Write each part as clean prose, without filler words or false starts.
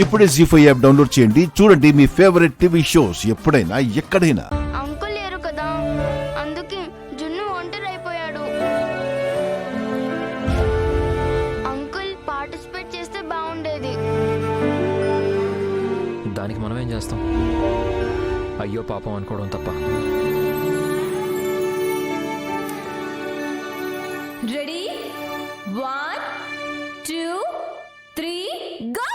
ఇప్పుడే జీ5 app download చేయండి. చూడండి మీ ఫేవరెట్ టీవీ షోస్ ఎప్పుడైనా ఎక్కడైనా. అంకుల్ లేరు కదా, అందుకే జున్ను ఒంటరి అయిపోయాడు. అంకుల్ పార్టిసిపేట్ చేస్తే బాగుండేది. దానికి మనం ఏం చేస్తాం? అయ్యో పాపం అనుకోవడం తప్ప. Ready 1 2 3 go.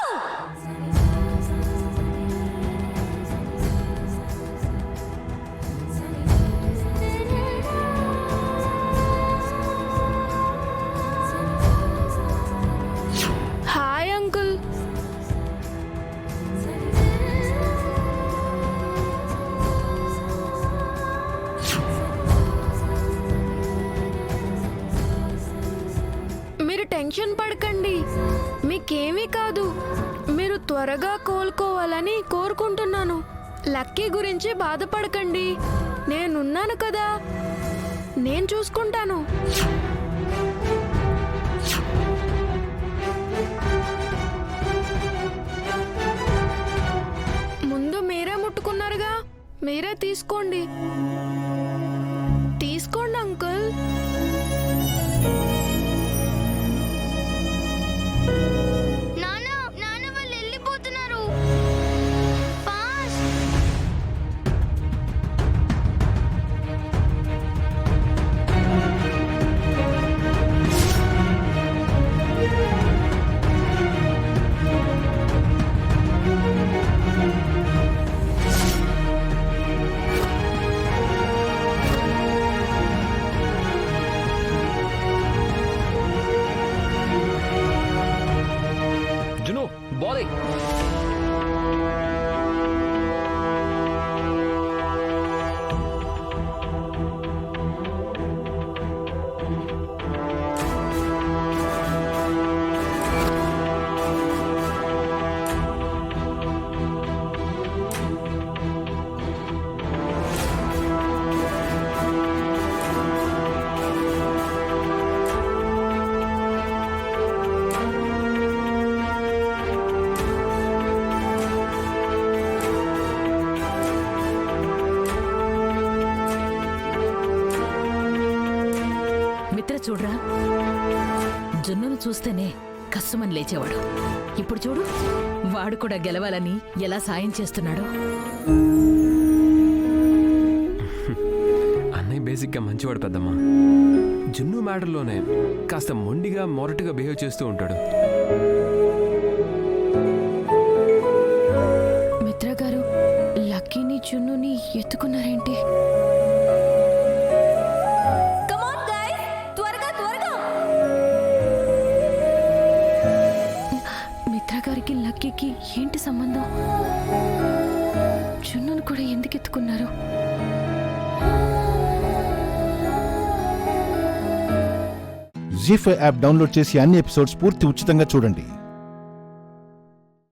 Hi uncle. మీరు టెన్షన్ పడకండి, మీకేమీ కాదు. మీరు త్వరగా కోలుకోవాలని కోరుకుంటున్నాను. లక్కీ గురించి బాధపడకండి, నేనున్నాను కదా, నేను చూసుకుంటాను. ముందు మీరే ముట్టుకున్నారుగా, మీరే తీసుకోండి. తీసుకోండి అంకుల్. నాన్న వాళ్ళు వెళ్ళిపోతున్నారు. జును బాలే. మిత్ర చూడరా, జున్నును చూస్తేనే కష్టమని లేచేవాడు. ఇప్పుడు చూడు, వాడు కూడా గెలవాలని ఎలా సాయం చేస్తున్నాడు. అన్నయ్య బేసిక్గా మంచివాడు పెద్దమ్మా. జున్ను మ్యాటర్లోనే కాస్త మొండిగా మొరటుగా బిహేవ్ చేస్తూ ఉంటాడు. మిత్ర గారు, లక్కీని జున్నుని ఎత్తుకున్నారేంటి? మిత్ర గారికి లక్కీకి ఏంటి సంబంధం? జున్నును కూడా ఎందుకు ఎత్తుకున్నారు? జీ5 యాప్ డౌన్లోడ్ చేసి అన్ని ఎపిసోడ్స్ పూర్తి ఉచితంగా చూడండి.